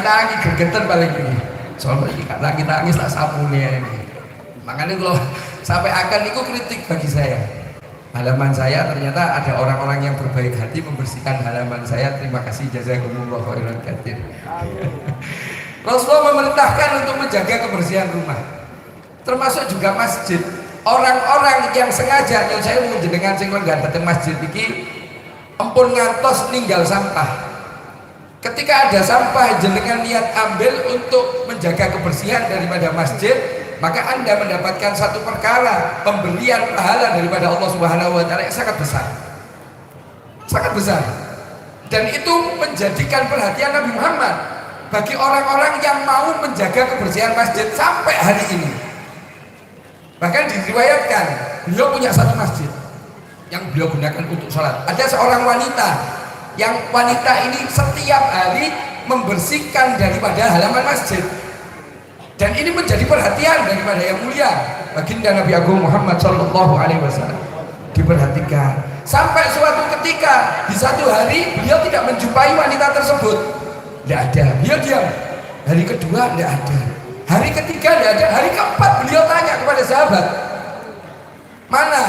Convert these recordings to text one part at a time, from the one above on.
tangi gregetan paling ini. Soalnya iki gak tangi tak sapune ini. Makanya kalau sampai akan itu kritik bagi saya. Halaman saya ternyata ada orang-orang yang berbaik hati membersihkan halaman saya. Terima kasih, jazakumullah khairan katsir. Rasulullah memerintahkan untuk menjaga kebersihan rumah, termasuk juga masjid. Orang-orang yang sengaja, yang saya mau jenengan sing lenggah datang masjid iki ampun ngantos ninggal sampah. Ketika ada sampah jenengan niat ambil untuk menjaga kebersihan daripada masjid, maka Anda mendapatkan satu perkara pemberian pahala daripada Allah Subhanahu wa taala yang sangat besar. Sangat besar. Dan itu menjadikan perhatian Nabi Muhammad bagi orang-orang yang mau menjaga kebersihan masjid sampai hari ini. Bahkan diriwayatkan beliau punya satu masjid yang beliau gunakan untuk sholat. Ada seorang wanita yang wanita ini setiap hari membersihkan daripada halaman masjid. Dan ini menjadi perhatian daripada yang mulia baginda Nabi Agung Muhammad Sallallahu Alaihi Wasallam. Diperhatikan sampai suatu ketika di satu hari beliau tidak menjumpai wanita tersebut, tidak ada, beliau diam. Hari kedua tidak ada, hari ketiga tidak ada, hari keempat beliau tanya kepada sahabat, mana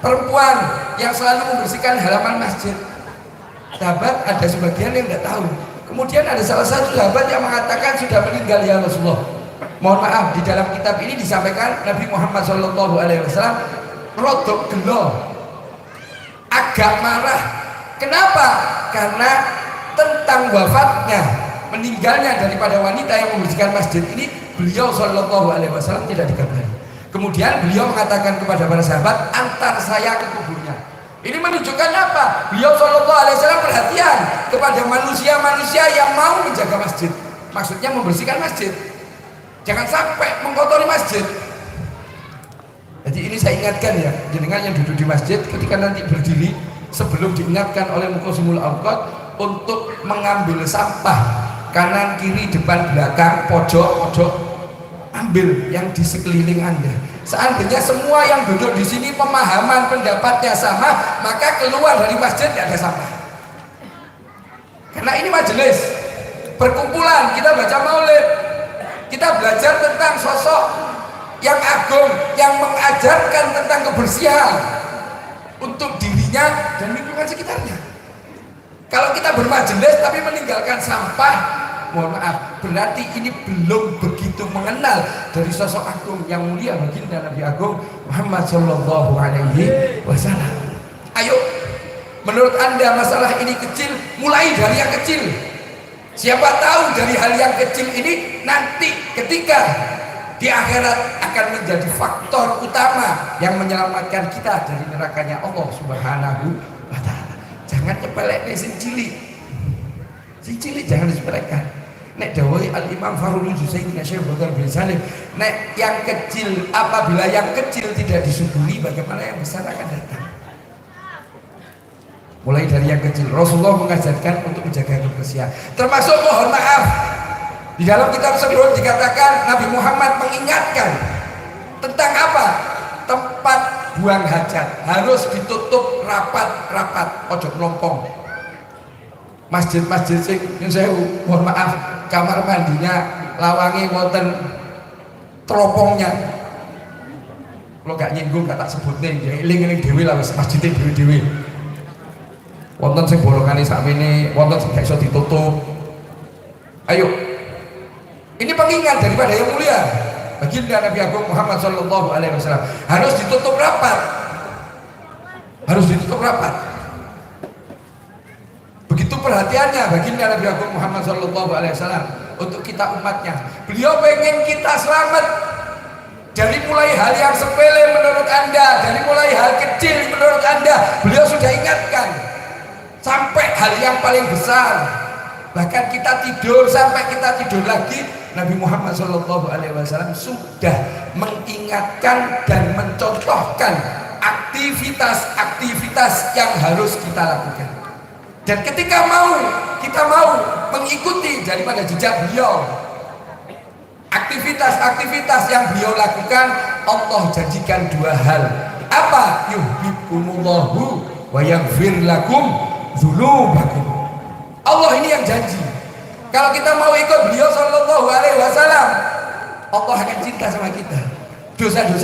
perempuan yang selalu membersihkan halaman masjid? Sahabat ada sebagian yang tidak tahu. Kemudian ada salah satu sahabat yang mengatakan sudah meninggal ya Rasulullah. Mohon maaf, di dalam kitab ini disampaikan Nabi Muhammad SAW rodok gelo, agak marah. Kenapa? Karena tentang wafatnya, meninggalnya daripada wanita yang membersihkan masjid ini beliau SAW tidak dikabari. Kemudian beliau mengatakan kepada para sahabat, antar saya ke kuburnya. Ini menunjukkan apa? Beliau SAW perhatian kepada manusia-manusia yang mau menjaga masjid. Maksudnya membersihkan masjid. Jangan sampai mengkotori masjid. Jadi ini saya ingatkan ya, jenengan yang duduk di masjid ketika nanti berdiri sebelum diingatkan oleh Muqasimul Awqat untuk mengambil sampah kanan, kiri, depan, belakang, pojok, ambil yang di sekeliling Anda. Seandainya semua yang duduk di sini pemahaman pendapatnya sama, maka keluar dari masjid tidak ada sampah. Karena ini majelis perkumpulan, kita baca maulid, kita belajar tentang sosok yang agung yang mengajarkan tentang kebersihan untuk dirinya dan lingkungan sekitarnya. Kalau kita bermajelis tapi meninggalkan sampah, mohon maaf, berarti ini belum begitu mengenal dari sosok agung yang mulia baginda Nabi Agung Muhammad Sallallahu Alaihi Wasallam. Ayo, menurut Anda masalah ini kecil, mulai dari yang kecil. Siapa tahu dari hal yang kecil ini nanti ketika di akhirat akan menjadi faktor utama yang menyelamatkan kita dari nerakanya Allah Subhanahu wa taala. Jangan nyepelekne sing cilik. Sing cilik jangan disepelekan. Nek dawai Al-Imam Farul Jusaini Syekh Bakar bin Salim, nek yang kecil, apabila yang kecil tidak disuguhi, bagaimana yang besar akan datang? Mulai dari yang kecil, Rasulullah mengajarkan untuk menjaga kebersihan. Termasuk mohon maaf, di dalam kitab sebelum dikatakan Nabi Muhammad mengingatkan tentang apa? Tempat buang hajat harus ditutup rapat-rapat, ojo melompong. Masjid-masjid sing saya mohon maaf, kamar mandinya lawangi wonten teropongnya. Kalau gak nyinggung gak tak sebut nih, ya iling-iling dewi lah, masjidnya dewi-dewi. Wonten sing bolongane sakmene, wonten sing gak iso ditutup. Ayo, ini pengingat daripada yang mulia baginda Nabi Agung Muhammad Sallallahu Alaihi Wasallam, harus ditutup rapat, harus ditutup rapat. Begitu perhatiannya baginda Nabi Agung Muhammad Sallallahu Alaihi Wasallam untuk kita umatnya. Beliau pengen kita selamat dari mulai hal yang sepele menurut Anda, dari mulai hal kecil menurut Anda, beliau sudah ingatkan sampai hal yang paling besar. Bahkan kita tidur, sampai kita tidur lagi, Nabi Muhammad SAW sudah mengingatkan dan mencontohkan aktivitas-aktivitas yang harus kita lakukan. Dan ketika kita mau mengikuti daripada jejak beliau, aktivitas-aktivitas yang beliau lakukan, Allah janjikan dua hal. Apa? Yuhibbukumullahu wa yaghfir lakum dzunubakum. Allah ini yang janji, Kalau kita mau ikut beliau sallallahu alaihi wasallam, Allah akan cinta sama kita. Dosa-dosa